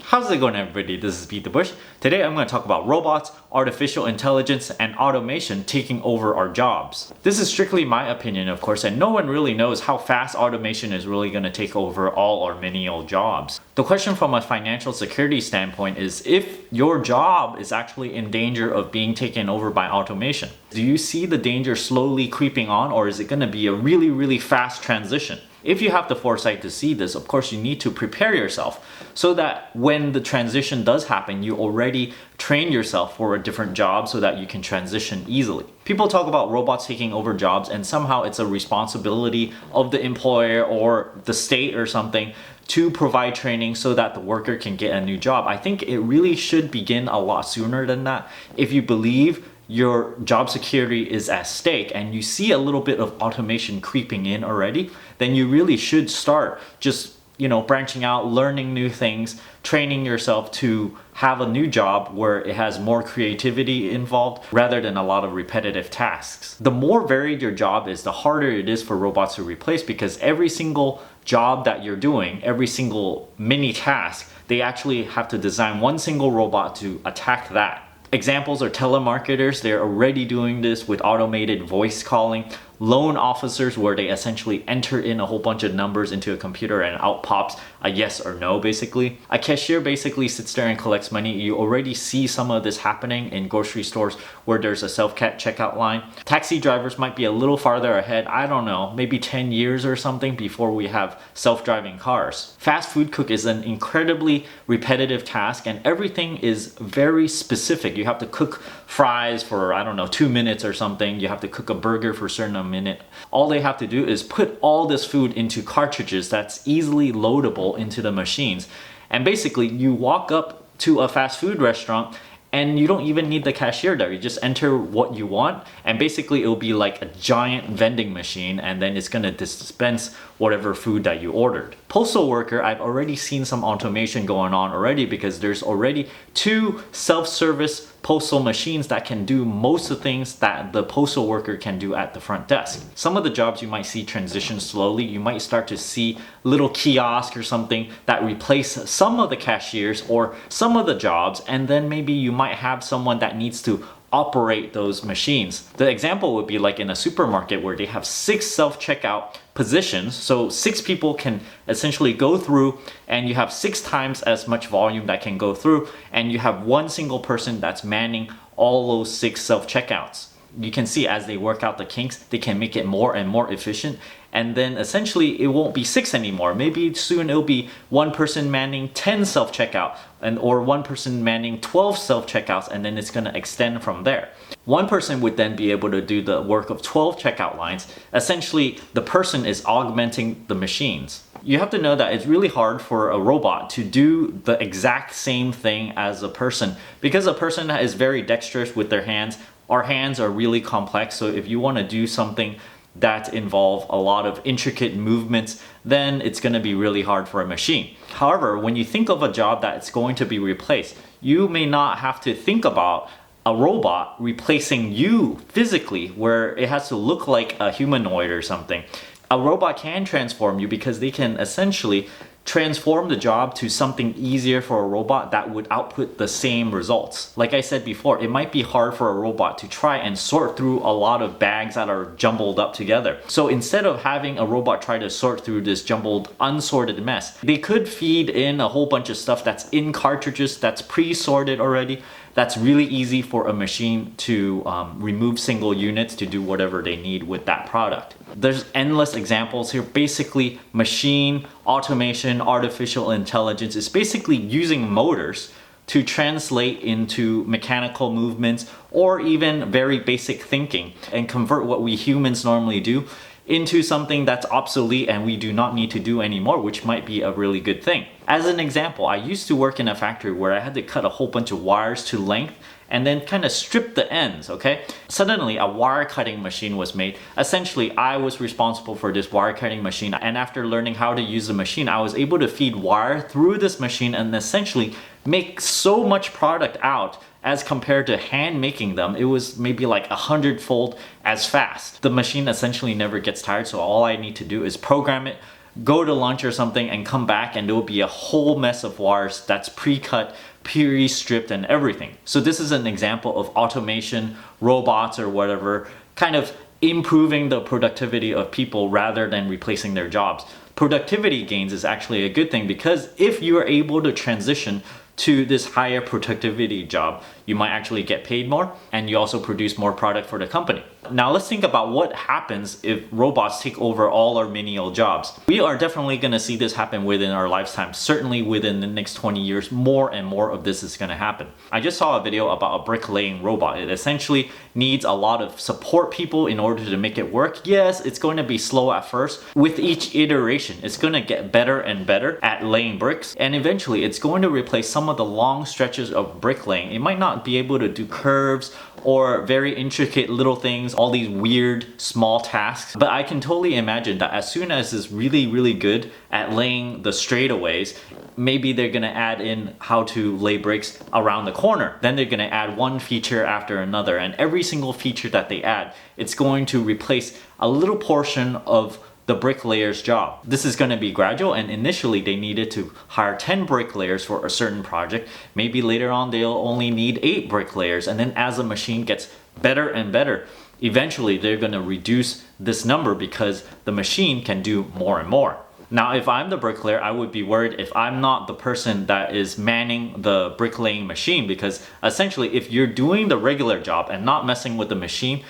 How's it going, everybody? This is BeatTheBush. Today I'm going to talk about robots, artificial intelligence, and automation taking over our jobs. This is strictly my opinion, of course, and no one really knows how fast automation is really going to take over all our menial jobs. The question from a financial security standpoint is if your job is actually in danger of being taken over by automation. Do you see the danger slowly creeping on, or is it going to be a really fast transition? If you have the foresight to see this, of course, you need to prepare yourself so that when the transition does happen, you already train yourself for a different job so that you can transition easily. People talk about robots taking over jobs, and somehow it's a responsibility of the employer or the state or something to provide training so that the worker can get a new job. I think it really should begin a lot sooner than that. If you believe your job security is at stake and you see a little bit of automation creeping in already, then you really should start just branching out, learning new things, training yourself to have a new job where it has more creativity involved rather than a lot of repetitive tasks. The more varied your job is, the harder it is for robots to replace, because every single job that you're doing, every single mini task, they actually have to design one single robot to attack that. Examples are telemarketers. They're already doing this with automated voice calling. Loan officers, where they essentially enter in a whole bunch of numbers into a computer and out pops a yes or no, basically. A cashier basically sits there and collects money. You already see some of this happening in grocery stores where there's a self-checkout line. Taxi drivers might be a little farther ahead. I don't know, maybe 10 years or something before we have self-driving cars. Fast food cook is an incredibly repetitive task, and everything is very specific. You have to cook fries for, I don't know, 2 minutes or something. You have to cook a burger for a certain minute. All they have to do is put all this food into cartridges that's easily loadable into the machines. And basically you walk up to a fast food restaurant and you don't even need the cashier there. You just enter what you want, and basically it'll be like a giant vending machine, and then it's gonna dispense whatever food that you ordered. Postal worker, I've already seen some automation going on already, because there's already 2 self-service postal machines that can do most of the things that the postal worker can do at the front desk. Some of the jobs you might see transition slowly. You might start to see little kiosk or something that replace some of the cashiers or some of the jobs, and then maybe you might have someone that needs to operate those machines. The example would be like in a supermarket where they have 6 self-checkout positions, so 6 people can essentially go through, and you have 6 times as much volume that can go through, and you have one single person that's manning all those 6 self-checkouts. You can see as they work out the kinks, they can make it more and more efficient, and then essentially it won't be 6 anymore. Maybe soon it'll be one person manning 10 self-checkout, or one person manning 12 self-checkouts, and then it's going to extend from there. One person would then be able to do the work of 12 checkout lines. Essentially, the person is augmenting the machines. You have to know that it's really hard for a robot to do the exact same thing as a person, because a person is very dexterous with their hands. Our hands are really complex, so if you want to do something that involve a lot of intricate movements, then it's going to be really hard for a machine. However, when you think of a job that's going to be replaced, you may not have to think about a robot replacing you physically, where it has to look like a humanoid or something. A robot can transform you, because they can essentially transform the job to something easier for a robot that would output the same results. Like I said before, it might be hard for a robot to try and sort through a lot of bags that are jumbled up together. So instead of having a robot try to sort through this jumbled, unsorted mess, they could feed in a whole bunch of stuff that's in cartridges that's pre-sorted already. That's really easy for a machine to remove single units to do whatever they need with that product. There's endless examples here. Basically, machine automation, artificial intelligence is basically using motors to translate into mechanical movements, or even very basic thinking, and convert what we humans normally do into something that's obsolete and we do not need to do anymore, which might be a really good thing. As an example, I used to work in a factory where I had to cut a whole bunch of wires to length and then kind of strip the ends, okay? Suddenly a wire cutting machine was made. Essentially, I was responsible for this wire cutting machine, and after learning how to use the machine, I was able to feed wire through this machine and essentially make so much product out as compared to hand making them. It was maybe like 100-fold as fast. The machine essentially never gets tired, so all I need to do is program it, go to lunch or something and come back and there will be a whole mess of wires that's pre-cut, pre-stripped and everything. So this is an example of automation, robots or whatever, kind of improving the productivity of people rather than replacing their jobs. Productivity gains is actually a good thing because if you are able to transition to this higher productivity job, you might actually get paid more and you also produce more product for the company. Now let's think about what happens if robots take over all our menial jobs. We are definitely going to see this happen within our lifetime. Certainly within the next 20 years, more and more of this is going to happen. I just saw a video about a bricklaying robot. It essentially needs a lot of support people in order to make it work. Yes, it's going to be slow at first. With each iteration, it's going to get better and better at laying bricks, and eventually it's going to replace some of the long stretches of bricklaying. It might not be able to do curves or very intricate little things, all these weird small tasks. But I can totally imagine that as soon as it's really good at laying the straightaways, maybe they're gonna add in how to lay bricks around the corner. Then they're gonna add one feature after another, and every single feature that they add, it's going to replace a little portion of the bricklayer's job. This is going to be gradual, and initially they needed to hire 10 bricklayers for a certain project. Maybe later on they'll only need 8 bricklayers, and then as the machine gets better and better, eventually they're going to reduce this number because the machine can do more and more. Now, if I'm the bricklayer, I would be worried if I'm not the person that is manning the bricklaying machine, because essentially if you're doing the regular job and not messing with the machine,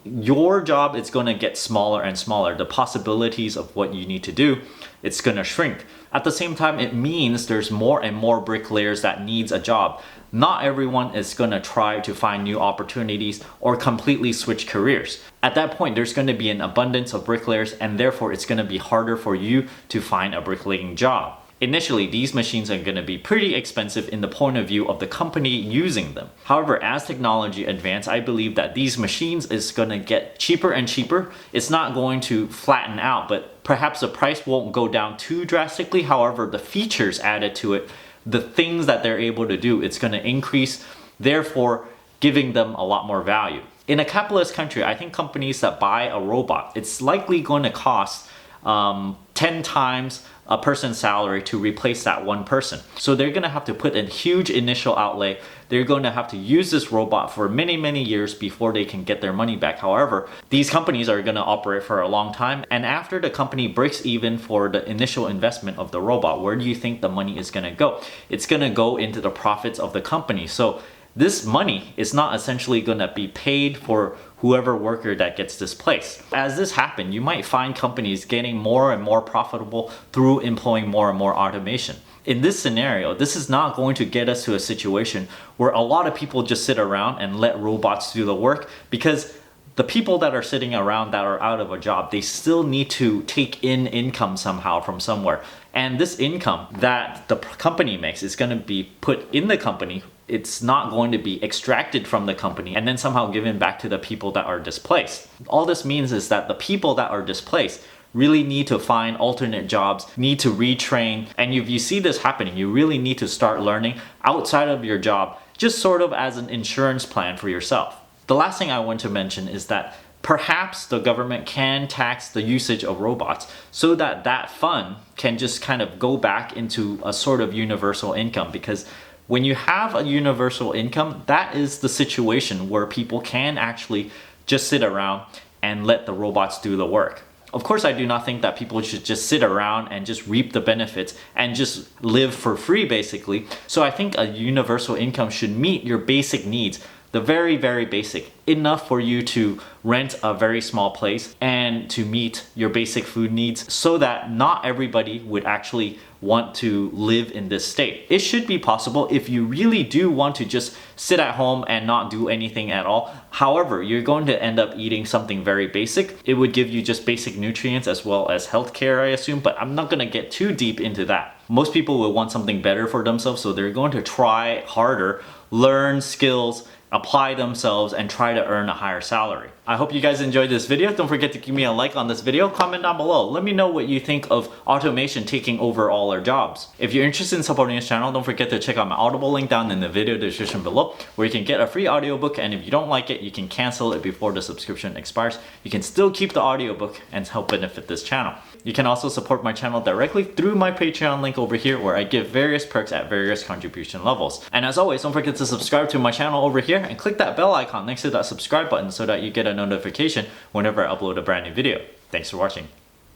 your job is going to get smaller and smaller. The possibilities of what you need to do, it's going to shrink. At the same time, it means there's more and more bricklayers that needs a job. Not everyone is going to try to find new opportunities or completely switch careers. At that point, there's going to be an abundance of bricklayers, and therefore it's going to be harder for you to find a bricklaying job. Initially, these machines are going to be pretty expensive in the point of view of the company using them. However, as technology advances, I believe that these machines is going to get cheaper and cheaper. It's not going to flatten out, but perhaps the price won't go down too drastically. However, the features added to it, the things that they're able to do, it's going to increase, therefore giving them a lot more value. In a capitalist country, I think companies that buy a robot, it's likely going to cost 10 times a person's salary to replace that one person. So they're gonna have to put in huge initial outlay. They're going to have to use this robot for many years before they can get their money back. However, these companies are gonna operate for a long time, and after the company breaks even for the initial investment of the robot, where do you think the money is gonna go? It's gonna go into the profits of the company. So this money is not essentially gonna be paid for whoever worker that gets displaced. As this happens, you might find companies getting more and more profitable through employing more and more automation. In this scenario, this is not going to get us to a situation where a lot of people just sit around and let robots do the work, because the people that are sitting around that are out of a job, they still need to take in income somehow from somewhere. And this income that the company makes is going to be put in the company. It's not going to be extracted from the company and then somehow given back to the people that are displaced. All this means is that the people that are displaced really need to find alternate jobs, need to retrain. And if you see this happening, you really need to start learning outside of your job, just sort of as an insurance plan for yourself. The last thing I want to mention is that perhaps the government can tax the usage of robots so that that fund can just kind of go back into a sort of universal income, because when you have a universal income, that is the situation where people can actually just sit around and let the robots do the work. Of course, I do not think that people should just sit around and just reap the benefits and just live for free, basically. So I think a universal income should meet your basic needs, the very basic, enough for you to rent a very small place and to meet your basic food needs, so that not everybody would actually want to live in this state. It should be possible if you really do want to just sit at home and not do anything at all. However, you're going to end up eating something very basic. It would give you just basic nutrients as well as healthcare, I assume, but I'm not going to get too deep into that. Most people will want something better for themselves, so they're going to try harder, learn skills, apply themselves, and try to earn a higher salary. I hope you guys enjoyed this video. Don't forget to give me a like on this video. Comment down below. Let me know what you think of automation taking over all our jobs. If you're interested in supporting this channel, don't forget to check out my Audible link down in the video description below, where you can get a free audiobook, and if you don't like it, you can cancel it before the subscription expires. You can still keep the audiobook and help benefit this channel. You can also support my channel directly through my Patreon link over here, where I give various perks at various contribution levels. And as always, don't forget to subscribe to my channel over here and click that bell icon next to that subscribe button so that you get a notification whenever I upload a brand new video. Thanks for watching.